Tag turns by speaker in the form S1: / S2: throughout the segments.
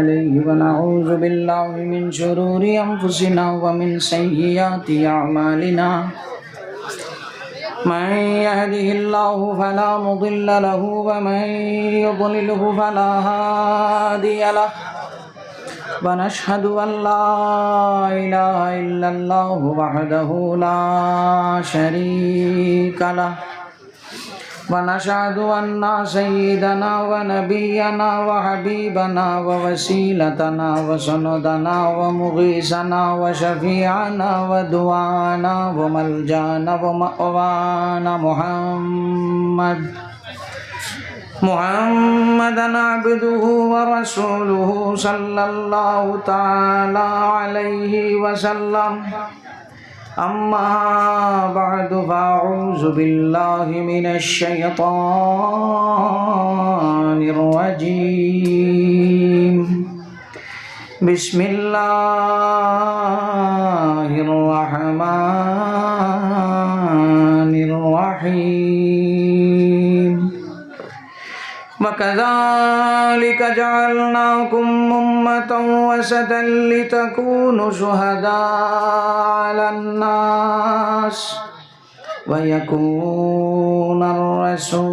S1: عليه ونعوذ بالله من شرور أنفسنا ومن سيئات أعمالنا من يهده الله فلا مضل له ومن يضلله فلا هادي له ونشهد أن لا إله إلا الله وحده لا شريك له ونشهد أن سيدنا ونبينا وحبيبنا ووسيلتنا وسندنا ومغيثنا وشفيعنا ودعانا وملجانا ومأوانا محمدا عبده ورسوله صلى الله تعالى عليه وسلم أما بعد فأعوذ بالله من الشيطان الرجيم بسم الله الرحمن الرحيم وكذلك جعلناكم أمة وسطا لتكونوا شهداء على الناس ويكون الرسول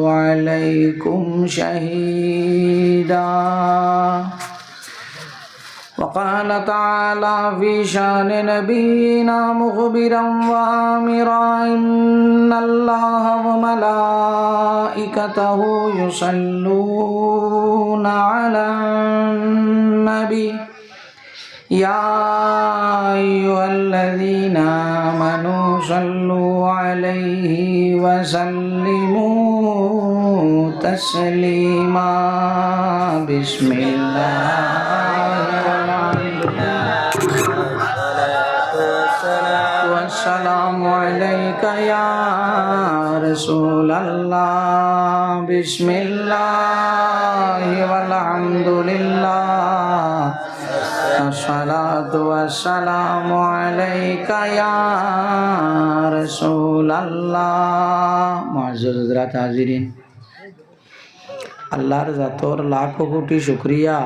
S1: عليكم شهيدا وقال تعالى في شان نبينا مخبرا وآمرا إن الله وملائكته يصلون على النبي يا أيها الذين آمنوا صلوا عليه وسلموا تسليما بسم الله والسلام عليك يا رسول الله بسم الله والحمد لله الصلاة والسلام عليك يا رسول الله معزز حضرات حاضرین আল্লাহর জাতর লাখ কোটি শুকরিয়া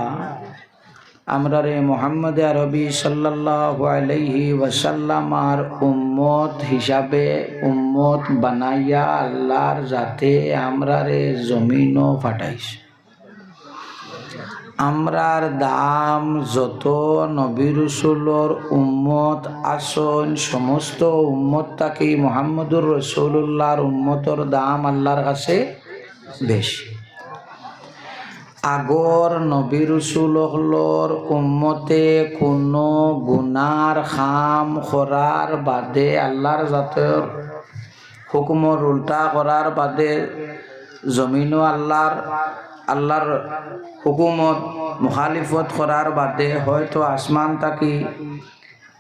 S1: আমরা রে মুহাম্মদ আরবি সাল্লাল্লাহু আলাইহি ওয়াসাল্লাম আর উম্মত হিসাবে উম্মত বানাইয়া আল্লাহর জাতে আমরা রে জমিনও ফাটাইছে আমরার দাম যত নবী রাসূলর উম্মত আসন সমস্ত উম্মত তাকি মুহাম্মদুর রাসূলুল্লাহর উম্মতর দাম আল্লাহর কাছে বেশি আগর নবী রাসূলর উম্মতে কোনো গুনার খাম করার বাদে আল্লাহর জাতের হুকুমর উল্টা করার বাদে জমিনও আল্লাহর হুকুমত মুখালিফত করার বাদে হয়তো আসমান তাকি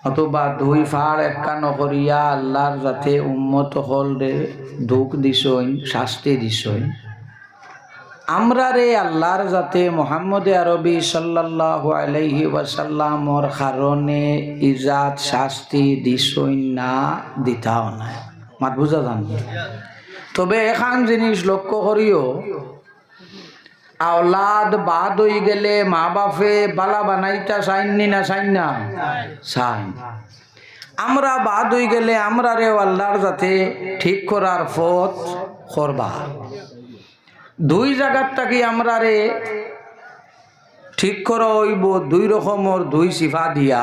S1: অথবা দুই ফাড় একা নকরিয়া আল্লাহর যাতে উম্মত হল রে দুঃখ দিছইন শাস্তি দিছইন আমরা রে আল্লাহর যাতে মুহাম্মদ আরবি সাল্লাল্লাহু আলাইহি ওয়াসাল্লামর কারণে ইজাত শাস্তি দিছইন না দিতাও না মাত বুঝা জান তবে এখান জিনিস লক্ষ্য করিও আওলাদ বাদ হয়ে গেলে মা বাপে বালা বানাইতা চাইনি না চাইন না চাইন আমরা বাদ হয়ে গেলে আমরা রে আল্লাহর যাতে ঠিক করার পথ করবা দুই জায়গার থাকি আমরা রে ঠিক করা হইব দুই রকমের দুই সিফা দিয়া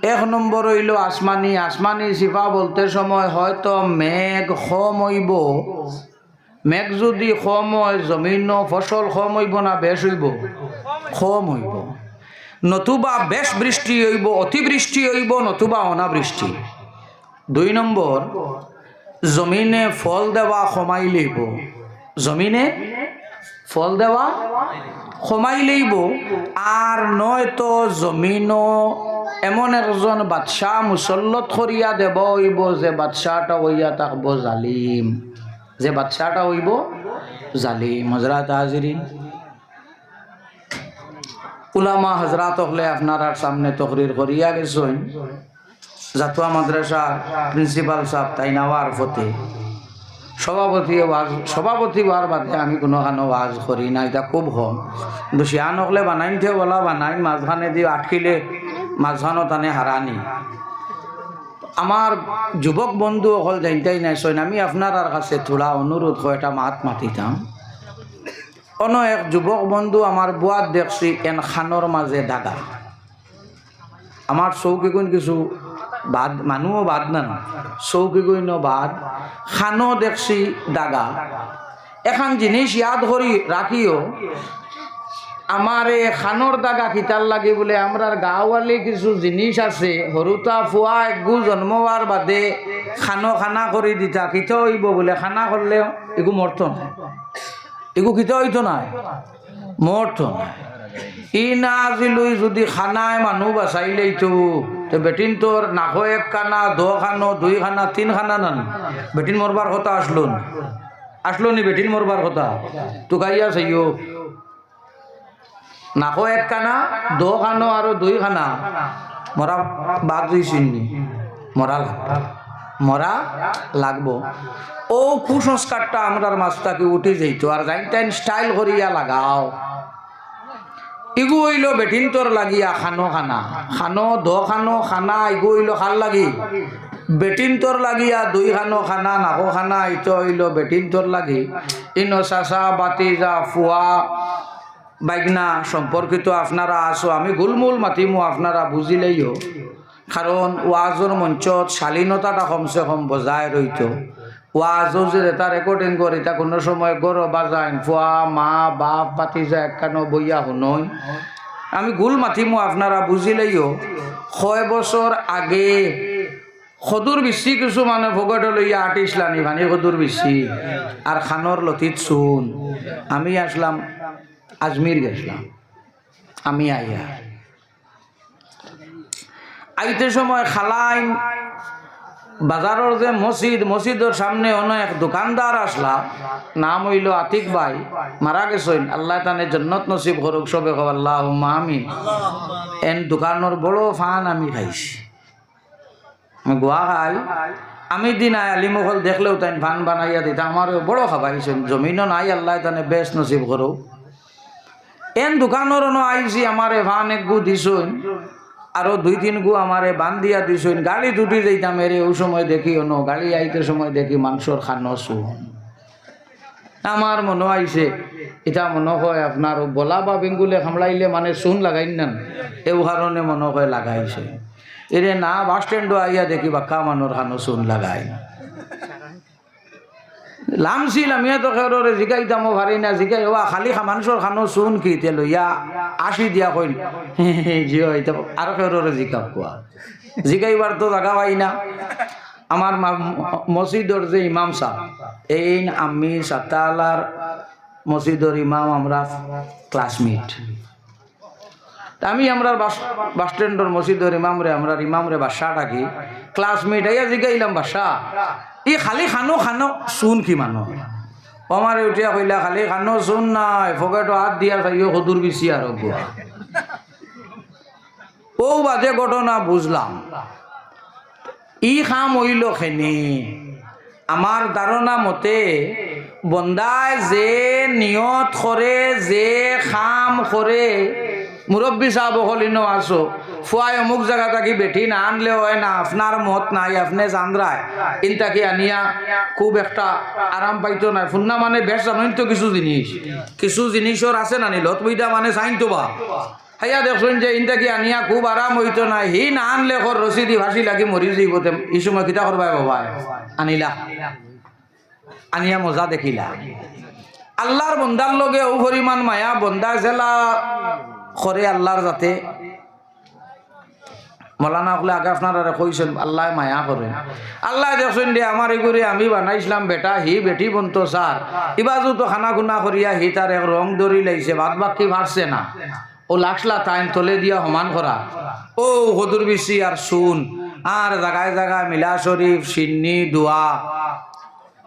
S1: এক নম্বর হইল আসমানি সিফা বলতে সময় হয়তো মেঘ কম হইব মেঘ যদি কম হয় জমিন ফসল কম হইব না বেশ হইব কম হইব নতুবা বেশ বৃষ্টি হইব অতিবৃষ্টি হইব নতুবা অনাবৃষ্টি দুই নম্বর জমিনে ফল দেওয়া কমাই লইব জমিনে ফল দেওয়া কমাই লইব আর নয়তো জমিনও এমন একজন বাদশাহ মুসল্লত করিয়া দেব হইব যে বাদশাহটা হইয়া থাকবো জালিম যে বাদশাহটা হইব জালিম হযরত হাজিরিন উলামা হযরত হলে আপনার সামনে তকরির করিয়া গেছেন জাতুয়া মাদ্রাসার প্রিন্সিপাল সাহেব তাই নেওয়ার ফতে সভাপতি হওয়ার বাদে আমি কোনোখানো ওয়াজ করি না, এটা খুব কম। কিন্তু শিয়ান হকলে বানাইতে বলা বানাই, মাঝখানে দিয়ে আটকিলে মাঝখানো টানে হারানি। আমার যুবক বন্ধু অকল জানতেই নাই সইন, আমি আপনার কাছে থোড়া অনুরোধ করে একটা মাত মাতিতাম। কোনো এক যুবক বন্ধু আমার বুয়াত দেখছি এন খানোর মাঝে দাগা। আমার চৌকিগুণ কিছু বাদ, মানুহও বাদ না, চৌকিগুণ বাদ, খানো দেখছি দাগা। এখন জিনিস ইয়াদ করি রাখিও, আমার এ খানোর দাগা খিতার লাগে বলে আমরার গাঁওয়ালি কিছু জিনিস আছে, সৰুতা ফুয়া একগু জন্ম হওয়ার বাদে খানা করে দিতা, খিত হইব বলে খানা করলে এগু মরত নাই, এগু খিত হইতো নাই, মরত নাই। ই না আজিলই যদি খানায় মানুহ বাঁচাইলেই তো বেটিন তোর নাকো এক খানা, দো খানো, দুই খানা, তিন খানা নান, বেটিন মরবার কথা আসলো নি বেটিন মরবার কথা তো গাইয়া চাইও। নাকো এক খানা, দো খানো আর দুই খানা মরা বাদ দিয়েছিনি, মরা লাগবো। ও কুসংস্কারটা আমরার মাছটাকে উঠে যাইত, আর যাইতেন স্টাইল করিয়া লাগাও। ইগু হইল বেটিন তোর লাগিয়া খানো দো খানো খানা, ইগু হইল খাল লাগি বেটিন তোর লাগিয়া, দুই খানো খানা, নাকো খানা, ইটো হইল বেটিন তোর লাগি। ইনো চাচা বাতিজা ফুয়া বাইগনা সম্পর্কিত আপনারা আসো, আমি গুলমুল মাতিমু, আপনারা বুঝিলেইও। কারণ ওয়াজর মঞ্চত শালীনতাটা কমসে কম বজায় রইত। ওয়াজও যে এটা রেকর্ডিং করে, এটা কোনো সময় গরো বাজাইন, ফুয়া মা বাপ বাতিজা একখানো বইয়া শুনই, আমি গুল মাতিমু, আপনারা বুঝিলেইও। 6 বছর আগে সদুর বেশি কিছু মানে ভগত লইয়া আটিসলানি ভানি সদুর বেশি আর খানোর লতিত চুন। আমি আসলাম আজমির, গেছিলাম আমি আইতে সময় খালাইন বাজারের যে মসজিদের সামনে অনেক দোকানদার আসলা, নাম হইল আতিক ভাই, মারা গেছেন, আল্লাহ তানে জান্নাত নসিব করুক, সবে কও আল্লাহুম্মা আমিন। এন দোকানের বড় ফান আমি খাইছি, আমি গোয়া খাই। আমি দিন আলিমুখল দেখলেও তাই ফান বানাইয়া দিতা, আমার বড় খাবাইছেন, জমিনও নাই, আল্লাহ তানে বেশ নসিব করুক। এন দোকানের আইছি, আমারে ফান এক গু দিছইন, আরো 2-3 গু আমারে বান দিয়া দিছইন। গাড়ি দুটি যাইতাম এরে, ওই সময় দেখি গাড়ি আইতে সময় দেখি মাংসর খানো চুন। আমার মনে আইছে, এটা মনে হয় আপনার বলা বা বেঙ্গুলে খামলাইলে মানে চুন লাগাই না, এই কারণে মনে হয় লাগাইছে। এরে না বাস স্ট্যান্ডও আইয়া দেখি বাক্কা মানুষ খানো চুন লাগাই। লামছিল আমি তো খেররে জিগাইতামও ভারি না, জিগাই ওয়া খালি মানুষের খানো চুন কি তে লইয়া 80 দিয়া কইন জিও হইতে আর খেররে জিগাও কোয়া, জিগাইবার তো জায়গা পাই না। আমার মসজিদের যে ইমাম সাহেব, এই আমি সাতালার মসজিদের ইমাম, আমরা ক্লাসমেট। আমি আমরা বাস স্ট্যান্ডের মসজিদের ইমামরে বাসা ডাকি, ক্লাসমেট আইয়া জিগাইলাম বাসা ই খালি খানো চুন কি মানুষ আমার উঠিয়া কইলা, খালি খানো চুন নাই, ফকেটো হাত দিয়া চাইও সদুর বেশি আর ও বাজে ঘটনা বুঝলাম। ই খাম হইল খেনি, আমার ধারণা মতে বন্দায় যে নিয়ত করে, যে খাম করে, মুরব্বী সাহেব হলিনো আসো ফুয়াই অমুক জায়গা থাকি বেটি না আনলে হয় না, আপনার মত নাই, আপনি জানরায় ইনটাকে আনিয়া খুব একটা আরাম পাইতো না। ফুন্না মানে বেশ জানেন তো কিছু জিনিসর আছে না নিলত বইটা মানে চাইন তো বা হাইয়া দেখছেন যে ইনটাকে আনিয়া খুব আরাম হইতো না, হি না আনলে খর রসি দি ভাসি লাগি মরি যাইব। এই সময় কিতা করবাই বাবা আনিলা, আনিয়া মজা দেখিলা। আল্লাহর বন্দার লগে ও পরিমাণ মায়া বন্দা জেলা করে আল্লাহর যাতে মৌলানা হলে আগে আপনারা কইছেন আল্লাহ মায়া করে। আল্লাহ দেখছেন দে আমার এগুলি আমি বানাইছিলাম বেটা, হি বেটি বন্ত স্যার ইবাজু তো খানা খুনা করিয়া হি তার এক রং ধরি লাইছে, বাদ বাকি ভারছে না, ও লাখলা টাইম তলে দিয়া সমান করা, ও হদুর বিশি আর শুন আর জায়গায় জায়গায় মিলা শরীফ সিন্নি দোয়া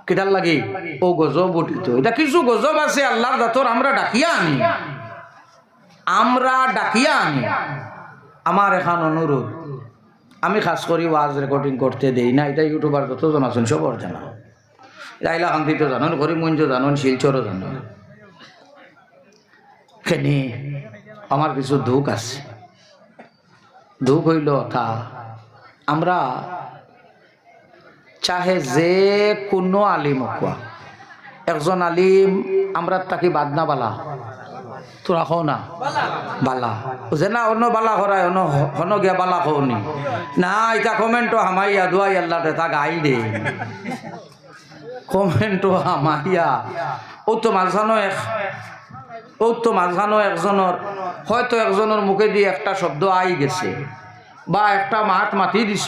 S1: কিটার লাগি ও গজব উঠিত। এটা কিছু গজব আছে আল্লাহর দাতর, আমরা ডাকিয়া আনি। আমার এখন অনুরোধ, আমি খাস করি ওয়াজ রেকর্ডিং করতে দেই না, এটা ইউটিউবার যতজন আছেন সবর জানা। রাইলা কান্দি তো জানুন করিমগঞ্জ জানুন শিলচরও জানুন খেনি আমার কিছু দুঃখ আছে দুঃখ হইল তা আমরা চাহে যে কোনো আলিম কোয়া একজন আলিম আমরা তাকে বাদনা বালা তোরা কও না বালা যে না অন্য বালা করায় অন্য হন গিয়া বালা কওনি না এটা কমেন্টও হামাইয়া দুয়াই আল্লাহ তা গাই দে কমেন্টও হামাইয়া ও তো মাঝখানো একজনের হয়তো একজনের মুখে দিয়ে একটা শব্দ আই গেছে বা একটা মাত মাতি দিছ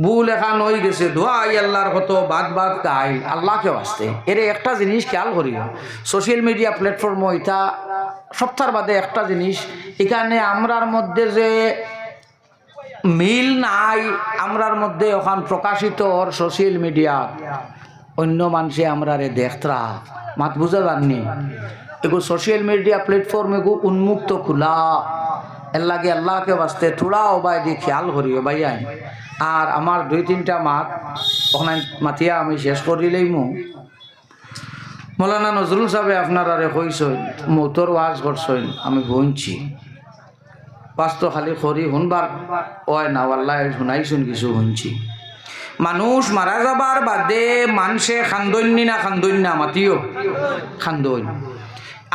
S1: ভুল এখান হয়ে গেছে ধোয়া আই আল্লাহর কত বাদ গাই আল্লাহকে আসতে এর একটা জিনিস খেয়াল করিও সোশ্যাল মিডিয়া প্ল্যাটফর্ম এটা সপ্তাহ বাদে একটা জিনিস এখানে আমরার মধ্যে যে মিল নাই আমরার মধ্যে ওখান প্রকাশিত ওর সোশ্যাল মিডিয়া অন্য মানুষে আমরা রে দেখতরা মাত বুঝা জাননি এগো সোশ্যাল মিডিয়া প্ল্যাটফর্ম এগো উন্মুক্ত খোলা এর লাগে আল্লাহকে বাঁচতে থোড়া ওবাই দিয়ে খেয়াল করিও ভাইয়াই আর আমার 2-3টা মাত ওখানে মাতিয়া আমি শেষ করিলেই মৌলানা নজরুল সাহেব আপনারা কইসইন মৌতর ওয়াজ করছইন আমি শুনছি ওয়াজ তো খালি করি শুনবার ওয় না আল্লাহ শুনাইছুন কিছু শুনছি মানুষ মারা যাবার বাদে মানুষে খান্দন্যি না খান্দন্যা মাতিও খান্দন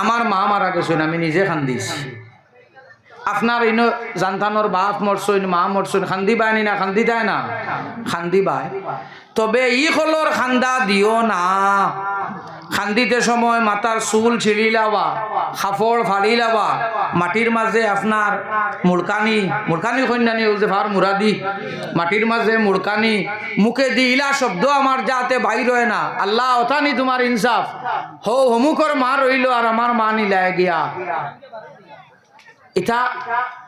S1: আমার মা মারা গেছেন আমি নিজে খান্দিছি আপনার ইনো জানতানোর বাপ মরছইন মা মরছইন খান্দি বায়নি না খান্দি দেয় না খান্দি বায় তবে ই হলর খান্দা দিও না খান্দিতে সময় মাথার চুল ছিঁড়ি লাবা খাফড় ফাড়ি লাবা মাটির মাঝে আপনার মুড়কানি কন্যানি যে ভার মুরাদি মাটির মাঝে মুড়কানি মুখে দি ইলা শব্দ আমার যাতে বাইর হয় না আল্লাহ ওথানি তোমার ইনসাফ হমুকর মা রইল আর আমার মা নিলায় গিয়া ইটা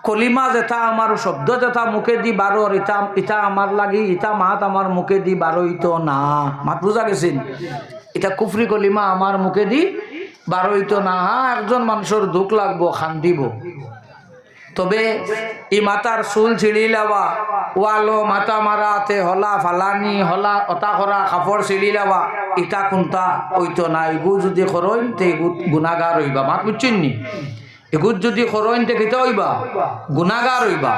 S1: কলিমা যেটা আমার শব্দ যেটা মুখে দি বারোর ইটা আমার লাগি ইটা মাত আমার মুখে দি বারোইতো না মাত বুঝা গেছেন এটা কুফরি কলিমা আমার মুখে দি বারোইতো না হ্যাঁ একজন মানুষের দুঃখ লাগবো খান্দিব তবে ই মাতার চুল ছিঁড়ি লাবা ওয়ালো মাথা মারাতে হলা ফালানি হলা অতা করা কাপড় ছিঁড়ি লাবা ইটা কোনটা ওইতো না এগু যদি করইন তে গুণাগার হইবা মাত বুঝছেন নি এগুত যদি করইন তে কিতা হইবা গুণাগার হইবা